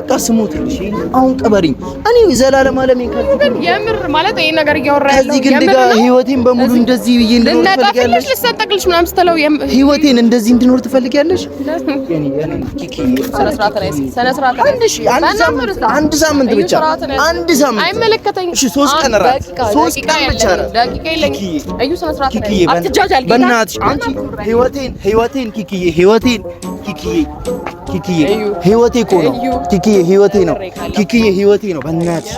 በቃ ስሞትልሽ አሁን ቀበሪኝ። እኔ ዘላለም አለሜን ግን የምር ማለት ይሄ ነገር እያወራ ያለው ከዚህ ግን ህይወቴን በሙሉ እንደዚህ ብዬ እንድኖር ትፈልጊያለሽ? ልሰጠቅልሽ ምናምን ስትለው ህይወቴን እንደዚህ እንድኖር ትፈልጊያለሽ? ኪኪ አንድ ሳምንት ብቻ አንድ ሳምንት አይመለከተኝም። እሺ 3 ቀን ራት 3 ቀን ብቻ ደቂቃ የለኝም። እዩ ስነ ስርዓት ላይ አትጃጃል። በእናትሽ አንቺ ህይወቴን ኪኪዬ ህይወቴን ኪኪዬ ህይወቴ እኮ ነው ኪኪዬ ህይወቴ ነው ኪኪዬ ህይወቴ ነው። በእናትሽ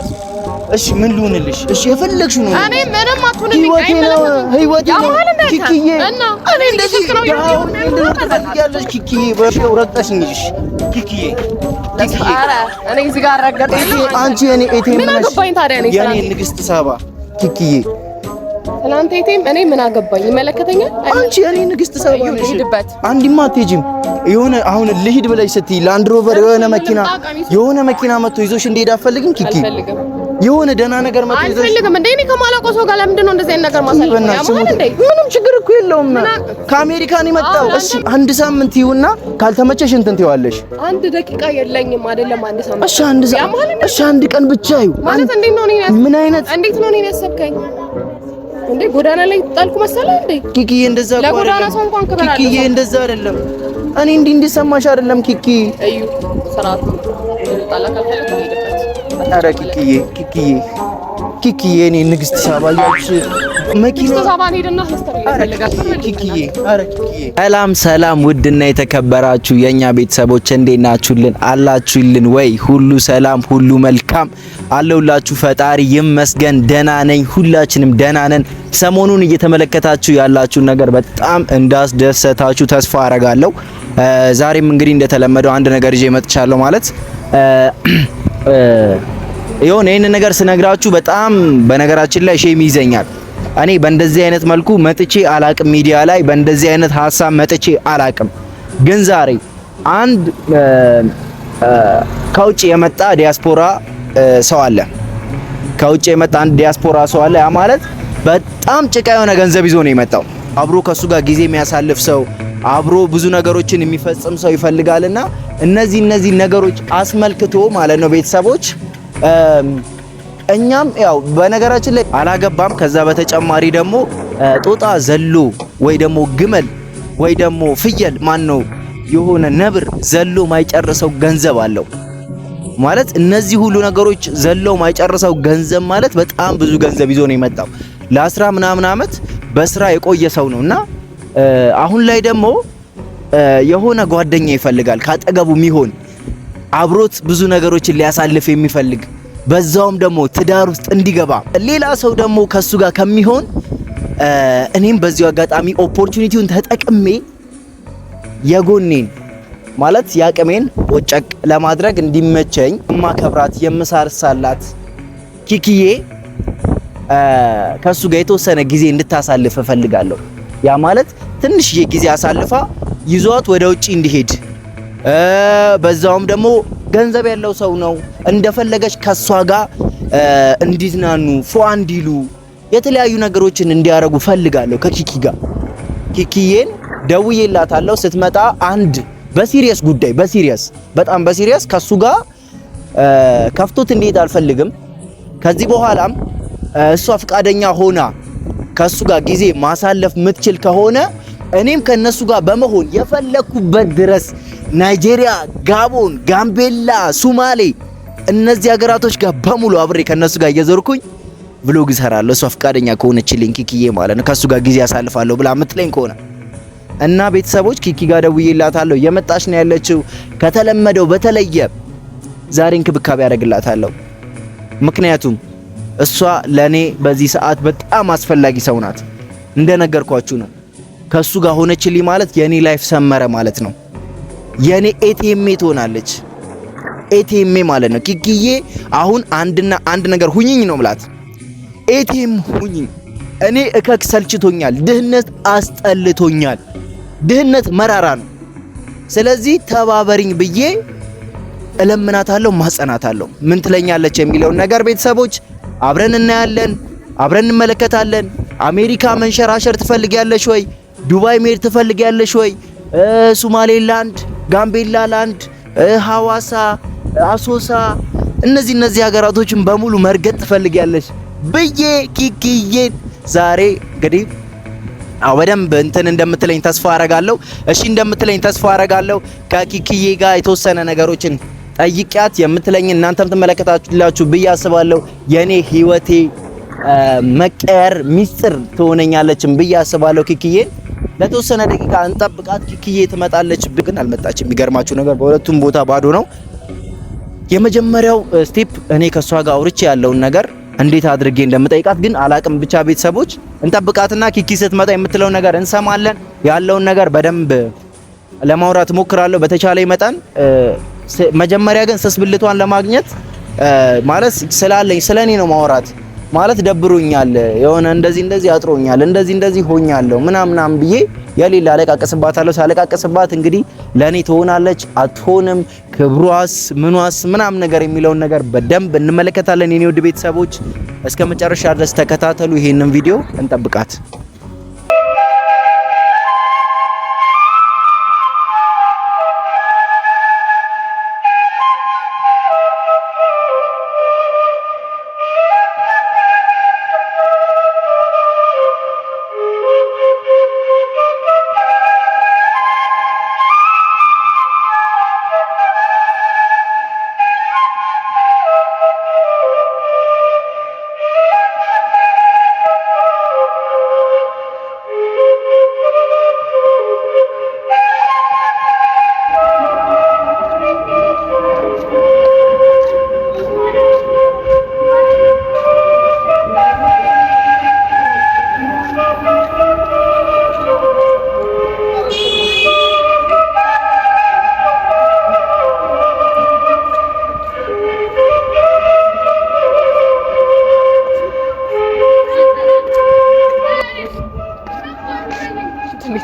እሺ ምን ልሁንልሽ? እሺ የፈለግሽው ነው። እኔ ምንም አትሁንልኝ። ህይወቴ ነው ኪኪዬ እና እኔ እንደዚህ ነው ያለሽ ኪኪዬ በሽው ረቀሽኝ ልሽ ኪኪዬ ኧረ እኔ እዚህ ጋር ረገጠኝ። አንቺ እኔ ኤቴም ምን አገባኝ ታዲያ? እኔ የኔ ንግስት ሳባ ኪኪዬ ትናንት ኤቴም እኔ ምን አገባኝ? ይመለከተኛል። አንቺ እኔ ንግስት ሳባ ነሽ። አንዲማ አትሄጂም። የሆነ አሁን ልሂድ ብለሽ ስትይ ላንድ ሮቨር የሆነ መኪና መጥቶ ይዞሽ እንደሄድ አትፈልግም ኪኪ? የሆነ ደህና ነገር መጥቶ ይዞሽ አትፈልግም እንዴ? እኔ ከማላውቀው ሰው ጋር ለምንድን ነው እንደዚህ አይነት ነገር ማሳለፍ? ያማል እንዴ? ምንም ችግር እኮ የለውም። ከአሜሪካን የመጣው እሺ አንድ ሳምንት ይሁንና ካልተመቸሽ እንትን ትይዋለሽ። አንድ ደቂቃ የለኝም አይደለም አንድ ሳምንት። እሺ አንድ ቀን ብቻ ይሁን ማለት እንዴት ነው? ምን አይነት እንዴት ነው እኔን ያሰብከኝ እንዴ? ጎዳና ላይ ጣልኩ መሰለህ እንዴ? ኪኪዬ እንደዛ እኮ ለጎዳና ሰው እንኳን ክብር አለ ኪኪዬ። እንደዛ አይደለም። እኔ እንዲሰማሽ አይደለም ኪኪ። እዩ ሰራቱ ጣላካልከለ ይደበት። ኧረ ኪኪዬ እኔ ንግስት ሳባ ያልሽ መኪና ሳባን ሄደና ሀስተር ይፈልጋል ኪኪዬ። ኧረ ኪኪዬ ሰላም ውድና የተከበራችሁ የኛ ቤተሰቦች እንዴት ናችሁልን? አላችሁልን ወይ? ሁሉ ሰላም ሁሉ መልካም አለውላችሁ። ፈጣሪ ይመስገን ደህና ነኝ። ሁላችንም ደህና ነን። ሰሞኑን እየተመለከታችሁ ያላችሁ ነገር በጣም እንዳስደሰታችሁ ተስፋ አረጋለሁ። ዛሬም እንግዲህ እንደተለመደው አንድ ነገር ይዤ መጥቻለሁ ማለት ይሄን ነገር ስነግራችሁ በጣም በነገራችን ላይ ሼም ይዘኛል። እኔ በእንደዚህ አይነት መልኩ መጥቼ አላቅም፣ ሚዲያ ላይ በእንደዚህ አይነት ሐሳብ መጥቼ አላቅም። ግን ዛሬ አንድ ከውጭ የመጣ ዲያስፖራ ሰው አለ። ከውጭ የመጣ አንድ ዲያስፖራ ሰው አለ። ያ ማለት በጣም ጭቃ የሆነ ገንዘብ ይዞ ነው የመጣው። አብሮ ከሱ ጋር ጊዜ የሚያሳልፍ ሰው፣ አብሮ ብዙ ነገሮችን የሚፈጽም ሰው ይፈልጋልና እነዚህ ነገሮች አስመልክቶ ማለት ነው ቤተሰቦች እኛም ያው በነገራችን ላይ አላገባም። ከዛ በተጨማሪ ደግሞ ጦጣ ዘሎ ወይ ደግሞ ግመል ወይ ደግሞ ፍየል ነው የሆነ ነብር ዘሎ ማይጨርሰው ገንዘብ አለው ማለት እነዚህ ሁሉ ነገሮች ዘሎ ማይጨርሰው ገንዘብ ማለት በጣም ብዙ ገንዘብ ይዞ ነው የመጣው። ለ10 ምናምን ዓመት በስራ የቆየ ሰው ነውና አሁን ላይ ደግሞ የሆነ ጓደኛ ይፈልጋል ካጠገቡ የሚሆን አብሮት ብዙ ነገሮችን ሊያሳልፍ የሚፈልግ በዛውም ደግሞ ትዳር ውስጥ እንዲገባ ሌላ ሰው ደግሞ ከሱ ጋር ከሚሆን እኔም በዚሁ አጋጣሚ ኦፖርቹኒቲውን ተጠቅሜ የጎኔን ማለት ያቀሜን ወጨቅ ለማድረግ እንዲመቸኝ ማከብራት የምሳርሳላት ኪኪዬ ከሱ ጋር የተወሰነ ጊዜ እንድታሳልፍ እፈልጋለሁ። ያ ማለት ትንሽዬ ጊዜ አሳልፋ ይዟት ወደ ውጪ እንዲሄድ በዛውም ደግሞ ገንዘብ ያለው ሰው ነው እንደፈለገች ከሷ ጋር እንዲዝናኑ ፏ እንዲሉ የተለያዩ ነገሮችን እንዲያረጉ ፈልጋለሁ ከኪኪ ጋር። ኪኪዬን ደውዬላታለሁ ስትመጣ አንድ በሲሪየስ ጉዳይ በጣም በሲሪየስ ከሱ ጋር ከፍቶት እንዴት አልፈልግም። ከዚህ በኋላም እሷ ፍቃደኛ ሆና ከሱ ጋር ጊዜ ማሳለፍ ምትችል ከሆነ እኔም ከነሱ ጋር በመሆን የፈለኩበት ድረስ ናይጄሪያ፣ ጋቦን፣ ጋምቤላ፣ ሱማሌ እነዚህ ሀገራቶች ጋር በሙሉ አብሬ ከነሱ ጋር እየዞርኩኝ ብሎግ እሰራለሁ። እሷ ፍቃደኛ ከሆነችልኝ ኪኪዬ ማለት ነው ከሱ ጋር ጊዜ አሳልፋለሁ ብላ ምትለኝ ከሆነ እና ቤተሰቦች ኪኪ ጋር ደውዬላታለሁ። የመጣች ነው ያለችው። ከተለመደው በተለየ ዛሬ እንክብካቤ ያደርግላታለሁ። ምክንያቱም እሷ ለኔ በዚህ ሰዓት በጣም አስፈላጊ ሰው ናት። እንደነገርኳችሁ ነው። ከሱ ጋር ሆነችልኝ ማለት የኔ ላይፍ ሰመረ ማለት ነው። የኔ ኤቲኤም ትሆናለች። ኤቲኤም ማለት ነው ኪኪዬ። አሁን አንድ ነገር ሁኚኝ ነው ማለት ኤቲኤም ሁኚኝ። እኔ እከክ ሰልችቶኛል። ድህነት አስጠልቶኛል። ድህነት መራራ ነው። ስለዚህ ተባበሪኝ ብዬ እለምናታለሁ፣ ማጸናታለሁ። ምን ትለኛለች የሚለውን ነገር ቤተሰቦች አብረን እናያለን፣ አብረን እንመለከታለን። አሜሪካ መንሸራሸር ትፈልጊያለሽ ወይ? ዱባይ መሄድ ትፈልጊያለሽ ወይ? ሶማሌላንድ፣ ጋምቤላ ላንድ፣ ሐዋሳ፣ አሶሳ እነዚህ ሀገራቶችን በሙሉ መርገጥ ትፈልጊያለሽ ብዬ ኪኪዬን ዛሬ እንግዲህ በደንብ እንትን እንደምትለኝ ተስፋ አረጋለሁ። እሺ እንደምትለኝ ተስፋ አረጋለሁ። ከኪኪዬ ጋር የተወሰነ ነገሮችን ጠይቂያት የምትለኝ እናንተም ትመለከታላችሁ ብዬ አስባለሁ። የኔ ህይወቴ መቀየር ሚስጥር ትሆነኛለችም ብዬ አስባለሁ። ኪኪዬ ለተወሰነ ደቂቃ እንጠብቃት። ኪኪዬ ትመጣለች፣ ግን አልመጣችም። የሚገርማችሁ ነገር በሁለቱም ቦታ ባዶ ነው። የመጀመሪያው ስቴፕ እኔ ከሷ ጋር አውርቼ ያለውን ነገር እንዴት አድርጌ እንደምጠይቃት ግን አላቅም። ብቻ ቤተሰቦች እንጠብቃትና ኪኪ ስትመጣ የምትለው ነገር እንሰማለን። ያለውን ነገር በደንብ ለማውራት ሞክራለሁ በተቻለኝ መጠን። መጀመሪያ ግን ስስብልቷን ለማግኘት ማለት ስላለኝ ስለኔ ነው ማውራት ማለት ደብሮኛል፣ የሆነ እንደዚህ አጥሮኛል፣ እንደዚህ ሆኛለሁ ምናምን ብዬ የሌላ አለቃቀስባታለሁ። ሳለቃቀስባት እንግዲህ ለኔ ትሆናለች አትሆንም፣ ክብሯስ ምኗስ ምናምን ነገር የሚለውን ነገር በደንብ እንመለከታለን። የኔ ውድ ቤተሰቦች እስከ መጨረሻ ድረስ ተከታተሉ። ይሄንን ቪዲዮ እንጠብቃት።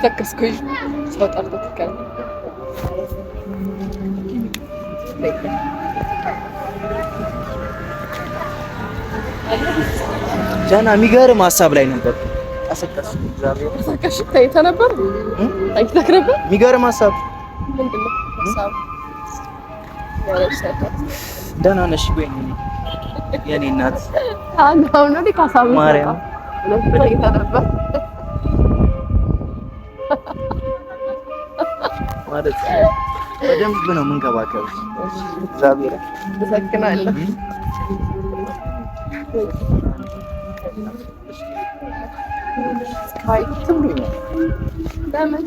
ተከስኩኝ ሰው ጠርቶ ተከለ ጃና የሚገርም ሀሳብ ላይ ነበር። አሰቀስ እግዚአብሔር ተከሽ ታይተ ነበር ታይተክ ነበር። የሚገርም ሀሳብ ምንድነው ሀሳብ? ደህና ነሽ ወይ የኔ እናት? አሁን ነው ሊካሳብ ማርያም ታይተ ነበር ማለት በደንብ ነው የምንከባከብሽ። እግዚአብሔር ተሰክናለሁ። ስካይ ትምሩኝ ለምን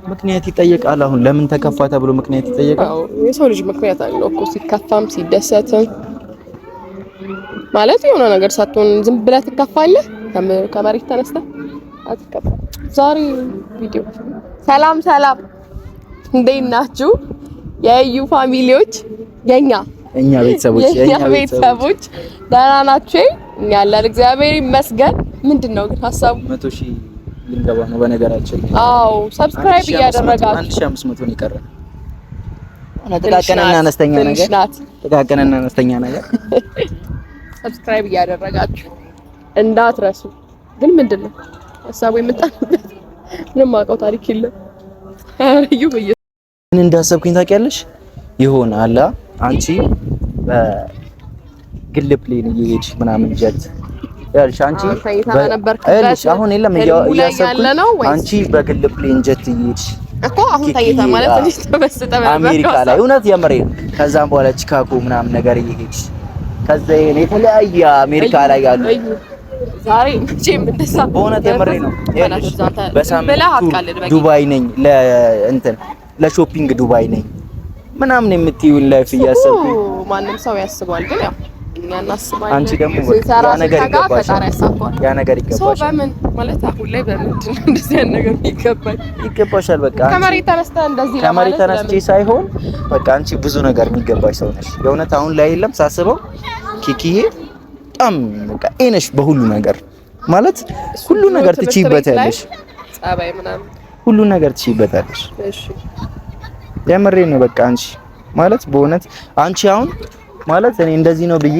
ምክንያት ይጠየቃል። አሁን ለምን ተከፋ ተብሎ ምክንያት ይጠየቃል። አዎ የሰው ልጅ ምክንያት አለው እኮ ሲከፋም ሲደሰትም ማለት የሆነ ነገር ሳትሆን ዝም ብለህ ትከፋለህ። ከመሬት ተነስተህ አትከፋ። ዛሬ ቪዲዮ ሰላም እንዴት ናችሁ የዩ ፋሚሊዎች? የኛ ቤተሰቦች ደህና ናችሁ? እኛ ያለን እግዚአብሔር ይመስገን። ምንድነው ግን ሀሳቡ? 100,000 ልንገባ ነው በነገራችን። አዎ ሰብስክራይብ እያደረጋችሁ 1500 ነው የቀረን። ጥቃቅንና አነስተኛ ነገር ሰብስክራይብ እያደረጋችሁ እንዳትረሱ። ግን ምንድነው ሀሳቡ የምጣንበት? ምንም አውቀው ታሪክ የለም። አረዩ ምን እንዳሰብኩኝ ታውቂያለሽ? ይሆን አላ አንቺ በግል ፕሌን እየሄድሽ ምናምን ጀት ያልሽ አንቺ አሁን የለም እያሰብኩኝ አንቺ በግል ፕሌን ጀት እየሄድሽ እኮ አሁን ታይታ ማለት ትንሽ ተበስጠ ነበር አሜሪካ ላይ እውነት የምሬ ከዛም በኋላ ቺካጎ ምናምን ነገር እየሄድሽ ከዛ የተለያየ አሜሪካ ላይ ያሉ ዛሬ መቼም እንደዛ በእውነት የምሬ ነው። በሳምንቱ ዱባይ ነኝ ለሾፒንግ ዱባይ ነኝ ምናምን የምትይውን ላይፍ እያሰብኩኝ ማንም ሰው ያስባል። ግን ያው እኛ እናስባለን። አንቺ ደግሞ ያ ነገር ይገባሻል። ሰው በምን ማለት አሁን ላይ በምንድን ነው እንደዚህ ያን ነገር ይገባሻል? በቃ ከመሬት ተነስተህ እንደዚህ ለማለት ከመሬት ተነስቼ ሳይሆን በቃ አንቺ ብዙ ነገር የሚገባሽ ሰው ነሽ። የእውነት አሁን ላይ የለም ሳስበው ኪኪዬ በጣም በቃ እነሽ በሁሉ ነገር ማለት ሁሉ ነገር ትችይበታለሽ። ጸባይ ምናምን ሁሉ ነገር ትችይበታለሽ። እሺ የምሬ ነው። በቃ አንቺ ማለት በእውነት አንቺ አሁን ማለት እኔ እንደዚህ ነው ብዬ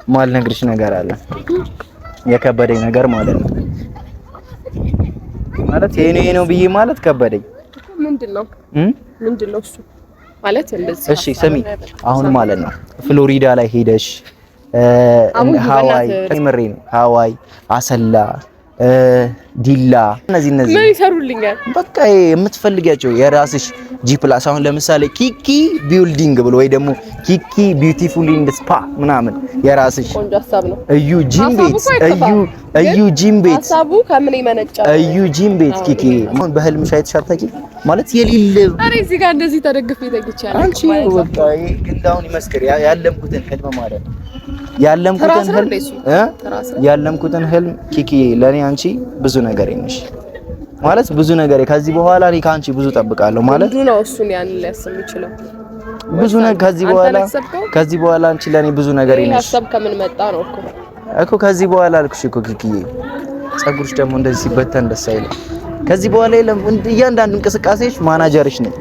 ማልነግርሽ ነገር አለ። የከበደኝ ነገር ማለት ነው ማለት ይሄ ነው ብዬ ማለት ከበደኝ። ምንድነው ምንድነው እሱ ማለት እንደዚህ? እሺ ስሚ፣ አሁን ማለት ነው ፍሎሪዳ ላይ ሄደሽ ሃዋይ ከምሬን ሃዋይ፣ አሰላ፣ ዲላ እነዚህ ምን ይሰሩልኛል? በቃ የምትፈልጊያቸው የራስሽ ጂ ፕላስ አሁን ለምሳሌ ኪኪ ቢልዲንግ ብሎ ወይ ደግሞ ኪኪ ቢዩቲፉል ኢንድ ስፓ ምናምን የራስሽ ቆንጆ ሀሳብ ነው። እዩ ጂም ቤት እዩ ጂም ቤት ሀሳቡ ከምን ይመነጫል? እዩ ጂም ቤት ኪኪ አሁን በህልምሽ አይተሻል ታውቂ ማለት የሌለ አሬ እዚህ ጋር እንደዚህ ተደግፌ ተግቻለሁ። አንቺ በቃ ግንዳውን ይመስክር ያለምኩትን ህልም ማለት ነው ያለምኩትን ህልም ኪኪ ለኔ አንቺ ብዙ ነገር ነሽ ማለት ብዙ ነገር ከዚህ በኋላ እኔ ካንቺ ብዙ ጠብቃለሁ ማለት ብዙ ነው። እሱን ያን ሊያስብ ይችላል ብዙ ነገር ከዚህ በኋላ አንቺ ለኔ ብዙ ነገር ነሽ። ሀሳብ ከምን መጣ ነው እኮ ከዚህ በኋላ አልኩሽ እኮ ኪኪዬ፣ ፀጉርሽ ደግሞ እንደዚህ ሲበተን ደስ አይልም። ከዚህ በኋላ የለም እያንዳንዱ እንቅስቃሴሽ ማናጀርሽ ነኝ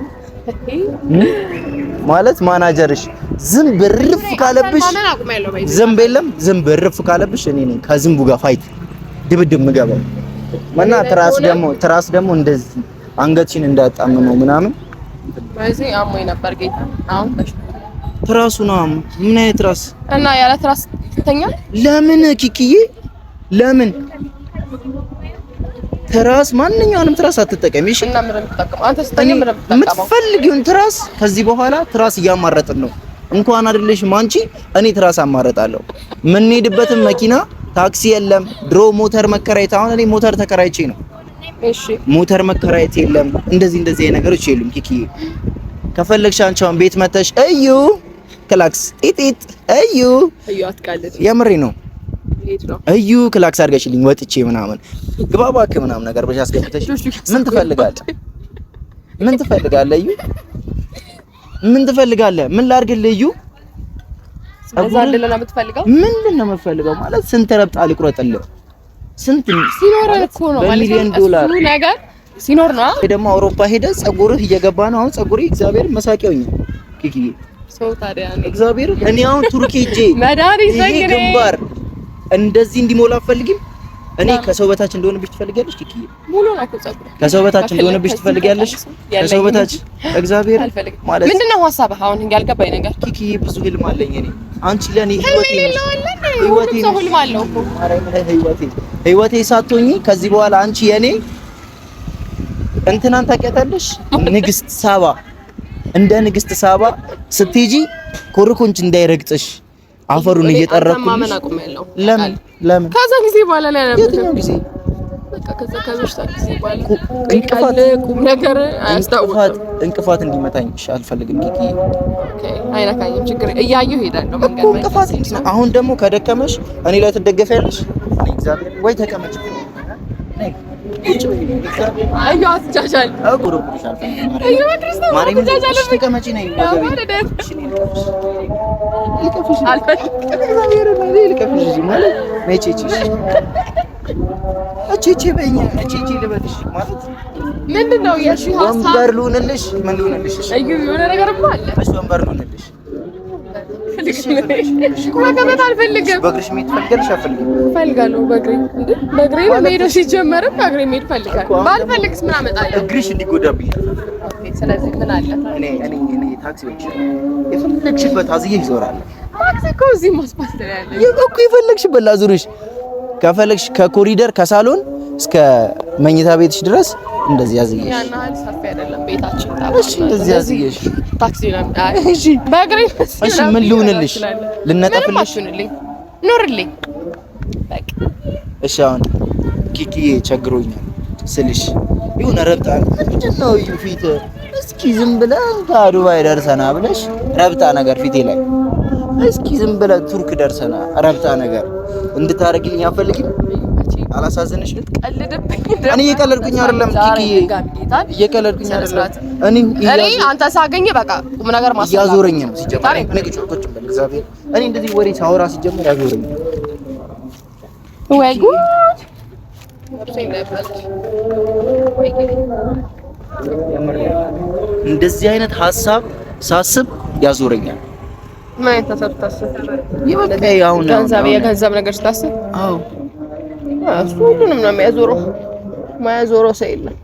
ማለት ማናጀርሽ። ዝም ብርፍ ካለብሽ ዝም በለም ዝም ብርፍ ካለብሽ እኔ ነኝ ከዝምቡ ጋር ፋይት ድብድብ ምገባው እና ትራስ ደግሞ እንደዚህ አንገትሽን እንዳጣመመው ምናምን በዚህ አሞኝ ነበር ጌታ። አሁን ትራሱ ነው ምን አይነት ትራስ እና ያለ ትራስ ትተኛል? ለምን ኪኪዬ ለምን ትራስ ማንኛውንም ትራስ አትጠቀሚ እሺ? እና ምን ተጠቀም አንተ ስተኛ ምን ተጠቀም የምትፈልጊውን ትራስ ከዚህ በኋላ ትራስ እያማረጥን ነው። እንኳን አይደለሽም አንቺ እኔ ትራስ አማረጣለሁ። ምን ሄድበትም መኪና ታክሲ የለም። ድሮ ሞተር መከራየት አሁን እኔ ሞተር ተከራይቼ ነው። እሺ ሞተር መከራየት የለም። እንደዚህ ነገሮች የሉም ኪኪዬ። ከፈለግሽ አንቺ አሁን ቤት መተሽ እዩ ክላክስ ጢጢጥ እዩ አትቃልድ የምሬ ነው እዩ ክላክስ አድርገሽልኝ ወጥቼ ምናምን ግባባክ ምናምን ነገር ብቻ አስገብተሽ ምን ትፈልጋለህ? ምን ትፈልጋለህ? እዩ ምን ትፈልጋለህ? ምን ላድርግልህ? እዩ አዛልለና የምትፈልገው ምንድነው የምትፈልገው? ማለት ስንት ረብጣ ልቁረጥልህ? ስንት ሲኖር እኮ ነው ማለት ነው ነገር ሲኖር ነው። ደግሞ አውሮፓ ሄደ ፀጉርህ እየገባ ነው። አሁን ፀጉሬ እግዚአብሔር መሳቂያው ነው ኪኪዬ። ሰው ታዲያ እግዚአብሔር እኔ አሁን ቱርክ ሄጄ መድኃኒት ዘይግሬ ግንባር እንደዚህ እንዲሞላ አትፈልጊም? እኔ ከሰው በታች እንደሆነብሽ ትፈልጊያለሽ ኪኪዬ? ሙሉ ነው እኮ ፀጉር ከሰው በታች እንደሆነብሽ ትፈልጊያለሽ? ከሰው በታች እግዚአብሔር ማለት ምንድነው ሐሳብህ? አሁን ያልገባኝ ነገር ኪኪዬ ብዙ ህልም አለኝ እኔ አንቺ ለኔ ህይወቴ ሳትሆኚ ከዚህ በኋላ አንቺ የኔ እንትናን ታውቂያታለሽ? ንግስት ሳባ እንደ ንግስት ሳባ ስትሄጂ ኮርኮንች እንዳይረግጥሽ አፈሩን እየጠረኩልሽ። ለምን ከዛ ጊዜ በኋላ ላይ የትኛው ጊዜ በቃ ከዛ ከበሽታ ጊዜ በኋላ ቁም ነገር አያስታውቅም። እንቅፋት እንዲመታኝ አልፈልግም ኪኪዬ። ኦኬ አይነካኝም፣ ችግር እያየሁ እሄዳለሁ መንገድ ላይ። እንቅፋት አሁን ደግሞ ከደከመሽ እኔ ላይ ትደገፊያለሽ። እግዚአብሔር ወይ ተቀመጭ አዩ አትቻቻል አቁርቁሻል አዩ ክርስቶስ አትቻቻል ተቀመጪ ነኝ ምንድነው የሺ ሀሳብ? ወንበር ልሁንልሽ? ምን ልሁንልሽ? እዩ የሆነ ነገርማ አለ። እሺ ወንበር ልሁንልሽ? መቀመጥ አልፈልግም። በእግርሽ መሄድ ትፈልጊያለሽ? አልፈልግም። እፈልጋለሁ በእግሬ እንዴ በእግሬ ነው የምሄደው። ሲጀመርም በእግሬ መሄድ እፈልጋለሁ። ባልፈልግስ ምን አመጣለሁ? እግርሽ እንዲጎዳብኝ። ስለዚህ ምን አለ? እኔ ታክሲ ወይስ የፈለግሽበት አዝዬ ይዞራል። ታክሲ እኮ እዚህ ማስፓልት ላይ ያለ እኮ የፈለግሽበት ላዙርሽ። ከፈለግሽ ከኮሪደር ከሳሎን እስከ መኝታ ቤትሽ ድረስ እንደዚህ ያዝዬሽ። ያን አለ ሰፊ አይደለም ቤታችን። እሺ እንደዚህ ያዝዬሽ ታክሲ ነው። እሺ በእግሬ እሺ ምን ልሁንልሽ? ልነጠፍልሽ? ኑርልኝ በቃ። እሺ አሁን ኪኪዬ ቸግሮኛል ስልሽ ይሁን ረብጣ ምንድነው እዩ ፊት እስኪ ዝም ብለህ ከዱባይ ደርሰና ብለሽ ረብጣ ነገር ፊቴ ላይ እስኪ ዝም ብለህ ቱርክ ደርሰና ረብጣ ነገር እንድታረግልኝ አፈልግኝ። አላሳዘነሽ? ቀልድብኝ። እኔ እየቀለድኩኝ አይደለም ኪኪዬ፣ እየቀለድኩኝ አይደለም። እኔ አንተ ሳገኘ በቃ ቁም ነገር ማሰብ ያዞረኝ ነው ሲጀመር። እኔ ቁጭ በል እግዚአብሔር። እኔ እንደዚህ ወሬ ሳወራ ሲጀመር ያዞረኝ። ወይ ጉድ! እንደዚህ አይነት ሀሳብ ሳስብ ያዞረኛል። ምን አይነት ሀሳብ ታስብ? ይበቃ አሁን የገንዘብ ነገር ስታስብ? አዎ እሱ ሁሉንም ነው የሚያዞረው። ማያዞረው ሰው የለም።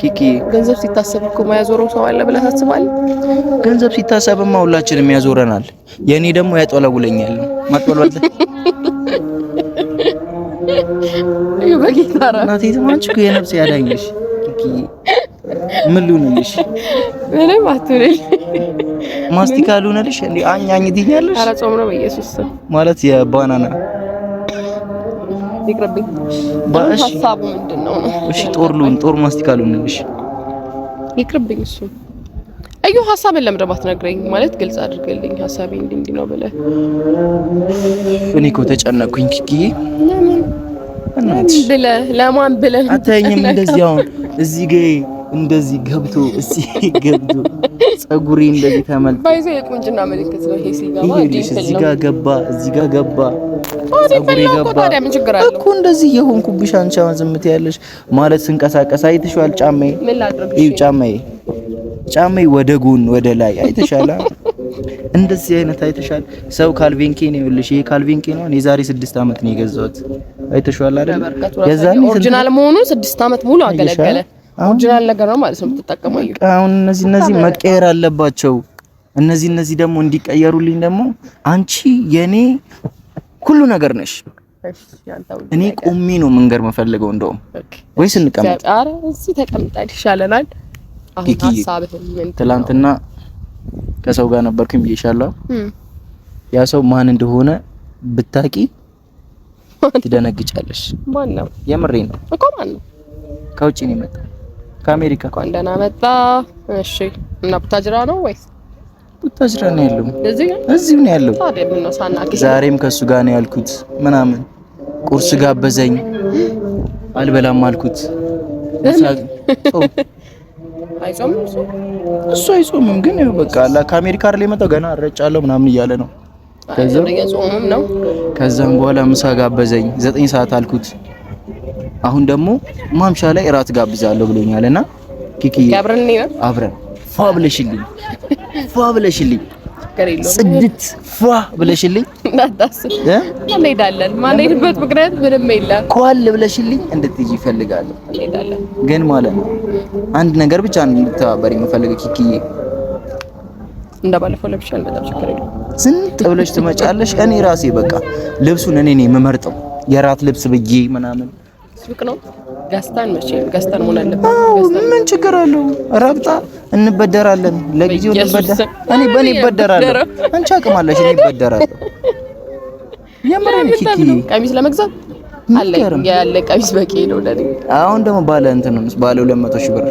ኪኪ ገንዘብ ሲታሰብ እኮ ማያዞረው ሰው አለ ብለህ ታስባለህ? ገንዘብ ሲታሰብማ ሁላችንም ያዞረናል። የኔ ደግሞ ያጠለውለኛል። ማጥወልወል በጌታራ እናቴ ትማንች የነፍስ ያዳኝሽ ኪኪ ምን ልሁንልሽ? ምንም አትልኝ። ማስቲካ ልሁንልሽ እንዴ? አኛኝ ትኛለሽ? ኧረ ጾም ነው በኢየሱስ ስም ማለት የባናና ይቅርብኝ። ባሽ ሀሳቡ ምንድነው ነው? እሺ ጦር ማስቲካ ልሁንልሽ። ይቅርብኝ እሱ እዩ ሀሳብን ለምንድን ነው አትነግረኝ? ማለት ግልጽ አድርገልኝ ሀሳቤ እንዲህ ነው ብለህ። እኔ እኮ ተጨነቅኩኝ ኪኪዬ። ለምን እናትሽ ለማን ብለህ አታየኝም? እንደዚህ አሁን እዚህ ጋር እንደዚህ ገብቶ ጸጉሬ እንደዚህ ተመልጦ ባይዘ የቁንጅና ምልክት ነው ይሄ። ሲገባ እዚህ ጋር ገባ ጸጉሬ ገባ ታዲያ ምን ችግር አለው እኮ እንደዚህ የሆንኩብሽ። አንቺ አሁን ዝም ትያለሽ ማለት ስንቀሳቀስ አይተሽዋል። ጫማዬ ምን ላድርግ? ጫማዬ ወደ ጎን ወደ ላይ አይተሻል። እንደዚህ አይነት አይተሻል። ሰው ካልቪን ኬን ይኸውልሽ፣ ይሄ ካልቪን ኬን ነው። የዛሬ 6 አመት ነው የገዛሁት። አይተሻል አይደል? የዛኔ ኦሪጂናል መሆኑ 6 አመት ሙሉ አገለገለ። ኦሪጂናል ነገር ነው ማለት ነው የምትጠቀመው። አሁን እነዚህ መቀየር አለባቸው። እነዚህ ደግሞ እንዲቀየሩልኝ ደግሞ አንቺ የኔ ሁሉ ነገር ነሽ። እኔ ቆሜ ነው መንገር መፈልገው እንደውም ወይስ እንቀመጥ? ኧረ እዚህ ተቀምጠን ይሻለናል። አሁን ሀሳብህን ምን? ትላንትና ከሰው ጋር ነበርኩኝ ብዬሻለሁ። ያ ሰው ማን እንደሆነ ብታቂ ትደነግጫለሽ። ማን ነው? የምሬን ነው እኮ። ማን ነው? ከውጭ ነው የመጣው ከአሜሪካ። እንኳን ደህና መጣ። እሺ። እና ቡታጅራ ነው ወይስ? ቡታጅራ ነው ያለው። እዚሁ ነው ያለው። ታዲያ ምን ነው ሳናቂ? ዛሬም ከሱ ጋር ነው ያልኩት ምናምን። ቁርስ ጋበዘኝ፣ አልበላም አልኩት። አይጾምም እሱ አይጾምም፣ ግን ያው በቃ አላ ከአሜሪካ አይደል የመጣው ገና አረጫለሁ ምናምን እያለ ነው። ከዛም ነው። ከዛም በኋላ ምሳ ጋበዘኝ 9 ሰዓት አልኩት። አሁን ደግሞ ማምሻ ላይ እራት ጋብዛለሁ ብሎኛልና ኪኪ አብረን ፏ ብለሽልኝ ጽድት ፏ ብለሽልኝ እንዳታስብ እንሄዳለን። ማንሄድበት ምክንያት ምንም የለም። ኳል ብለሽልኝ እንድትይጂ እፈልጋለሁ። እንሄዳለን ግን ማለት ነው አንድ ነገር ብቻ እንድትተባበሪኝ የምፈልገው ኪኪዬ። እንደባለፈው ለብሻል በጣም ችግር የለም። ዝንጥ ብለሽ ትመጫለሽ። እኔ ራሴ በቃ ልብሱን እኔ ነኝ የምመርጠው የራት ልብስ ብዬ ምናምን። ሱቅ ነው ገዝተን ሆነ አለበት። ምን ችግር አለው? ረብጣ እንበደራለን። ለጊዜው እኔ በኔ እበደራለሁ። አንቺ አቅም አለሽ፣ እኔ እበደራለሁ። የምሬን ኪኪ ቀሚስ ለመግዛት ያለ ቀሚስ በቂ ነው ለኔ። አሁን ደግሞ ባለ እንትንስ ባለ 200 ሺህ ብር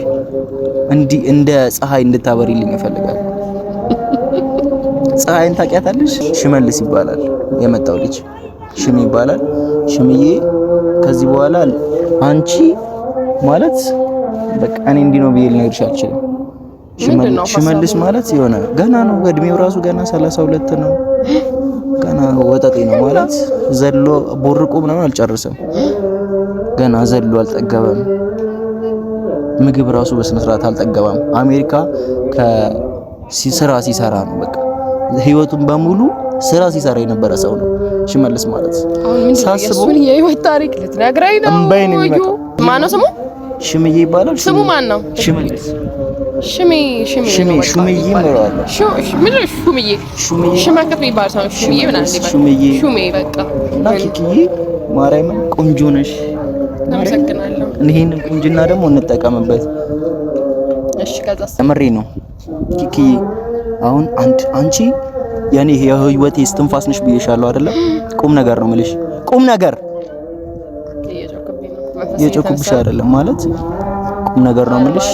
እንደ ፀሐይ እንድታበሪልኝ እፈልጋለሁ። ፀሐይን ታውቂያታለሽ? ሽመልስ ይባላል የመጣው ልጅ ሽሚ ይባላል። ሽምዬ ከዚህ በኋላ አንቺ ማለት በቃ እኔ እንዲህ ነው ብዬ ልነግርሽ አልችልም። ሽመልስ ማለት የሆነ ገና ነው እድሜው ራሱ ገና 32 ነው። ገና ወጣጤ ነው ማለት ዘሎ ቦርቆ ምናምን አልጨረሰም። ገና ዘሎ አልጠገበም። ምግብ ራሱ በስነ ስርዓት አልጠገበም። አሜሪካ ከስራ ሲሰራ ነው በቃ ህይወቱን በሙሉ ስራ ሲሰራ የነበረ ሰው ነው ሽመልስ ማለት። ሳስበው የህይወት ታሪክ ልትነግረኝ ነው። ማነው ስሙ? ሽምዬ ይባላል። ስሙ ማን ነው? ሽመልስ ሽምዬ ይባላል። ሽመከት ይባላል። ሽምዬ በቃ እና ኪኪዬ ማርያምን ቆንጆ ነሽ። አመሰግናለሁ። ይሄንን ቁንጅና ደግሞ እንጠቀምበት። እሺ ከዛስ ተመሬ ነው ኪኪዬ። አሁን አንቺ ያኔ የህይወቴ እስትንፋስ ነሽ ብዬሻለሁ አይደለ? ቁም ነገር ነው የምልሽ። ቁም ነገር የጮኩብሽ አይደለም ማለት ቁም ነገር ነው የምልሽ።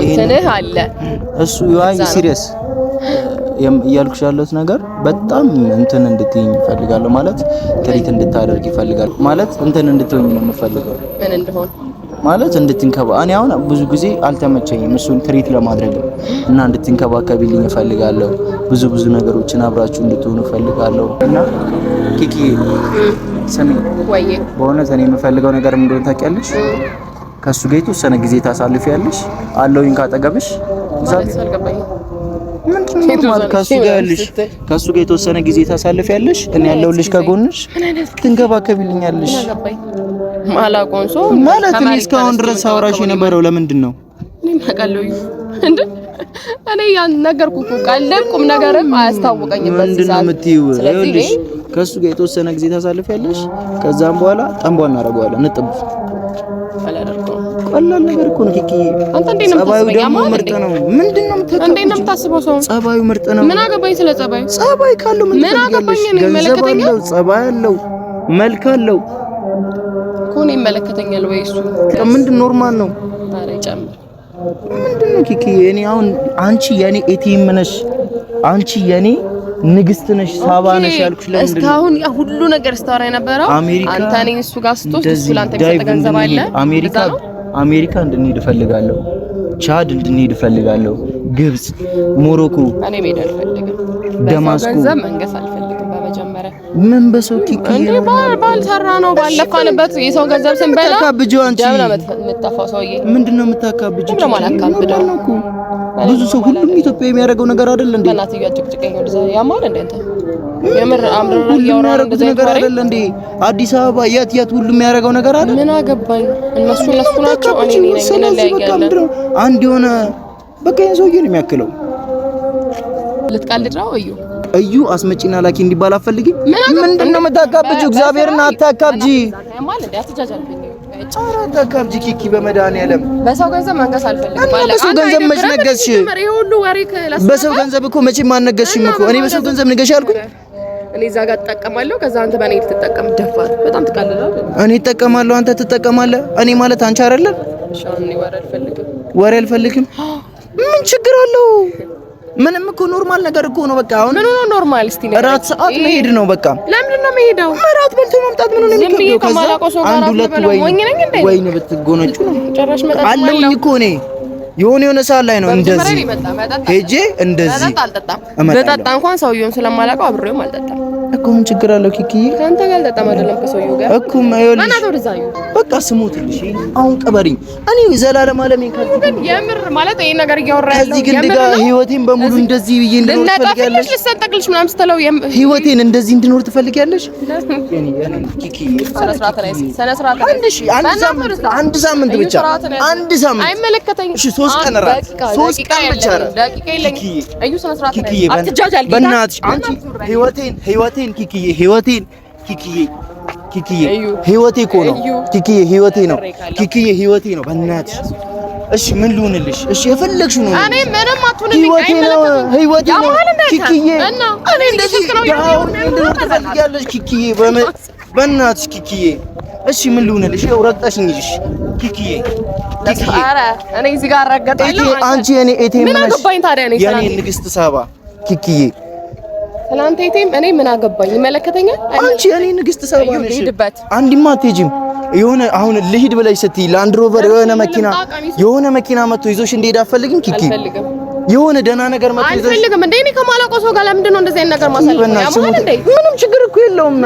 ይሄን አለ እሱ ያይ ሲሪየስ እያልኩሽ ያለሁት ነገር በጣም እንትን እንድትይኝ እፈልጋለሁ። ማለት ትሪት እንድታደርግ እፈልጋለሁ። ማለት እንትን እንድትሆኝ ነው የምፈልገው። ምን እንደሆነ ማለት እንድትንከባ እኔ አሁን ብዙ ጊዜ አልተመቸኝም እሱን ትሪት ለማድረግ እና እንድትንከባከቢልኝ እፈልጋለሁ። ብዙ ነገሮችን አብራችሁ እንድትሆኑ እፈልጋለሁ። እና ኪኪ ስሚ ወይ በእውነት እኔ የምፈልገው ነገር ምን እንደሆነ ታውቂያለሽ? ከሱ ጋር የተወሰነ ጊዜ ታሳልፊያለሽ። አለውኝ ካጠገብሽ ከሱ ጋር የተወሰነ ጊዜ ታሳልፊያለሽ። እኔ ያለሁልሽ ከጎንሽ፣ ትንከባከቢልኛለሽ። ማላቆን ሰው ማለት እኔ እስካሁን ድረስ አውራሽ የነበረው ለምንድን ነው? እኔ ማቀለው እንዴ እኔ ያን ነገርኩ እኮ ቃልኩም ነገርም አያስታውቀኝም። በዚህ ሰዓት ስለዚህ ከሱ ጋር የተወሰነ ጊዜ ታሳልፊያለሽ። ከዛም በኋላ ጠንቧ እናደርገዋለን። እንጥብ ቀላል ነገር እኮ ነው ኪኪዬ። አንተ እንዴት ነው የምታስበው? ያማ ምርጥ ነው። ምንድነው የምታስበው? እንዴት ነው የምታስበው? ሰው ጸባዩ ምርጥ ነው። ምን አገባኝ ስለ ጸባዩ? ጸባይ ካለው ምን አገባኝ? እኔ መለከተኛል። ጸባይ አለው፣ መልክ አለው እኮ ነው ይመለከተኛል ወይ እሱ? ምንድን ኖርማል ነው። ኧረ ጨምር ምንድነው ኪኪዬ? እኔ አሁን አንቺ የኔ ኤቲኤም ነሽ፣ አንቺ የኔ ንግስት ነሽ፣ ሳባ ነሽ ያልኩሽ ለምንድን ነው? እስካሁን ያ ሁሉ ነገር ስታወራ የነበረው አንተ እኔን እሱ ጋር ስትወስድ እሱ ላንተ ገንዘብ አለ። አሜሪካ እንድንሄድ እፈልጋለሁ፣ ቻድ እንድንሄድ እፈልጋለሁ፣ ግብጽ፣ ሞሮኮ። እኔ መሄድ አልፈልግም፣ ደማስቆ ገንዘብ መንገስ አልፈልግም። በመጀመሪያ ምን በሰው ኪኪዬ እንዴ ባልሰራ ነው ባለፋንበት የሰው ገንዘብ ስንበላ ታካብጂው አንቺ የምትጠፋው ሰውዬ ምንድነው የምታካብጂው? ለማላካብደው ነው እኮ ብዙ ሰው ሁሉም ኢትዮጵያ የሚያደርገው ነገር አይደል እንዴ? እናትዬ አጭቅጭቀኝ ነው እንደዛ ያማል እንዴ? አንተ የምር አምረራ ያወራው ነገር አይደል እንዴ? አዲስ አበባ የት ሁሉም የሚያደርገው ነገር አይደል? ምን አገባኝ? እነሱ ናቸው እኔ ነኝ ለያያለን። አንድ የሆነ በቃ ይሄን ሰውዬ ነው የሚያክለው። ልትቀልድ ነው እዩ አስመጪና ላኪ እንዲባል አፈልጊም። ምንድነው የምታካብጂው? እግዚአብሔርን አታካብጂ። ያማል እንዴ? አትጃጃልብኝ። ኧረ አታካብጂ ኪኪ በመድኃኒዓለም። በሰው ገንዘብ መንገስ አልፈልግም። በሰው ገንዘብ መች ነገስሽ? በሰው ገንዘብ እኮ መቼም አልነገስሽም እኮ። እኔ በሰው ገንዘብ ንገሽ አልኩኝ? እኔ እዛ ጋር እጠቀማለሁ፣ ከዛ አንተ በእኔ ትጠቀም። ደፋር በጣም ትቀልላለህ። እኔ እጠቀማለሁ፣ አንተ ትጠቀማለህ። እኔ ማለት አንቺ አይደለም። እኔ ወሬ አልፈልግም። ምን ችግር አለው? ምንም እኮ ኖርማል ነገር እኮ ነው። በቃ አሁን ምን ነው ኖርማል? እስቲ ነው እራት ሰዓት መሄድ ነው በቃ። ለምንድን ነው የምሄደው? እራት በልቶ መምጣት ምን ነው የሚከብደው? ከዛ አንድ ሁለት ወይን ብትጎነጩ ነው ጭራሽ መጣጥ አለኝ እኮ እኔ የሆነ ሰዓት ላይ ነው እንደዚህ ሄጄ እንደዚህ በጠጣ እንኳን ሰውየውን ስለማላውቀው አብሬውም አልጠጣም እኮ። ምን ችግር አለው ኪኪዬ? ካንተ ጋር አልጠጣም አይደለም ከሰውየው ጋር እኮ በቃ ስሙትልሽ። አሁን ቀበሪኝ እኔ ዘላለም አለሜን ከዚህ ግን የምር ማለት ይሄ ነገር እያወራ ያለው ከዚህ ግን ጋር ህይወቴን በሙሉ እንደዚህ ብዬ እንድኖር ትፈልጊያለሽ? ልሰጠቅልሽ ምናምን ስትለው ህይወቴን እንደዚህ እንድኖር ትፈልጊያለሽ? ኪኪዬ አንድ ሳምንት ብቻ አንድ ሳምንት አይመለከተኝም። እሺ 3 ቀን ራት 3 ቀን ብቻ ደቂቃ የለኝም። እዩ ስነ ስርዓት ላይ አትጃጃል። በእናትሽ አንቺ ህይወቴን ኪኪዬ ህይወቴ እኮ ነው ኪኪዬ፣ ህይወቴ ነው ኪኪዬ፣ ህይወቴ ነው። በእናትሽ እሺ ምን ልሁንልሽ? እሺ የፈለግሽው ነው። እኔ ምንም አትሁንልኝ። ህይወቴ ነው ኪኪዬ። እኔ እንደዚህ ትፈልጊያለሽ ኪኪዬ? በእናትሽ ኪኪዬ እሺ ምን ልሁንልሽ? ይኸው ረግጠሽኝ ልሽ ኪኪዬ። ኧረ እኔ እዚህ ጋር ረገጣለሁ። አንቺ የኔ ኤቲኤም ነሽ። ምን አገባኝ ታዲያ? እኔ የኔ ንግስት ሳባ ኪኪዬ ትናንት ኤቲኤም እኔ ምን አገባኝ? ይመለከተኛል። አንቺ የኔ ንግስት ሳባ ነሽ። አንዲማ አትሄጂም። የሆነ አሁን ልሂድ ብለሽ ስትይ ላንድ ሮቨር የሆነ መኪና መጥቶ ይዞሽ እንደሄድ አትፈልጊም ኪኪ? የሆነ ደህና ነገር መጥቶ ይዞሽ አልፈልግም። እንዴ እኔ ከማላውቀው ሰው ጋር ለምንድን ነው እንደዚህ አይነት ነገር ማሳለፍ? ያማል እንዴ? ምንም ችግር እኮ የለውም።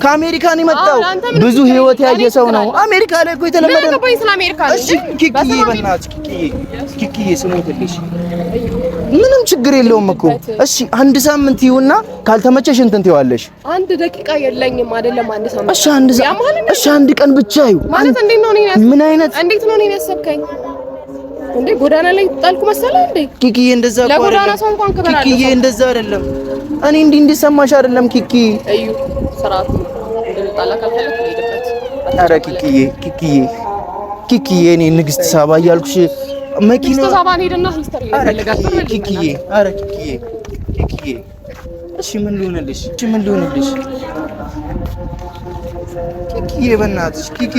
ከአሜሪካ ነው የመጣው። ብዙ ህይወት ያየ ሰው ነው። አሜሪካ ላይ እኮ የተለመደ ነው። ምን ስለ አሜሪካ ነው? እሺ ኪኪዬ በእናትሽ ኪኪዬ ስሞትልሽ ምንም ችግር የለውም እኮ። እሺ አንድ ሳምንት ይሁንና ካልተመቸሽ እንትን ትይዋለሽ። አንድ ደቂቃ የለኝም አይደለም አንድ ሳምንት። እሺ አንድ ቀን ብቻ ይሁ ማለት እንዴት ነው? ምን አይነት እንዴት ነው ያሰብከኝ? እንዴ ጎዳና ላይ ጣልኩ መሰለህ እንዴ? ኪኪዬ እንደዛ እኮ ለጎዳና ሰው እንኳን ክብር አለ። ኪኪዬ እንደዛ አይደለም። እኔ እንዲሰማሽ አይደለም ኪኪ። እዩ ስርዓት እንድንጣላ ካልፈለክ ሄድበት። ኧረ ኪኪዬ እኔ ንግስት ሳባ እያልኩሽ መኪና ንግስት ሳባን ሄድና ሂስተሪ ይፈልጋል ኪኪዬ። ኧረ ኪኪዬ እሺ ምን ልሁንልሽ? ኪኪዬ በእናትሽ ኪኪ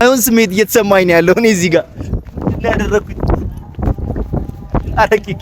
አሁን ስሜት እየተሰማኝ ነው ያለው እኔ እዚህ ጋር ያደረኩት። አረ ኪኪ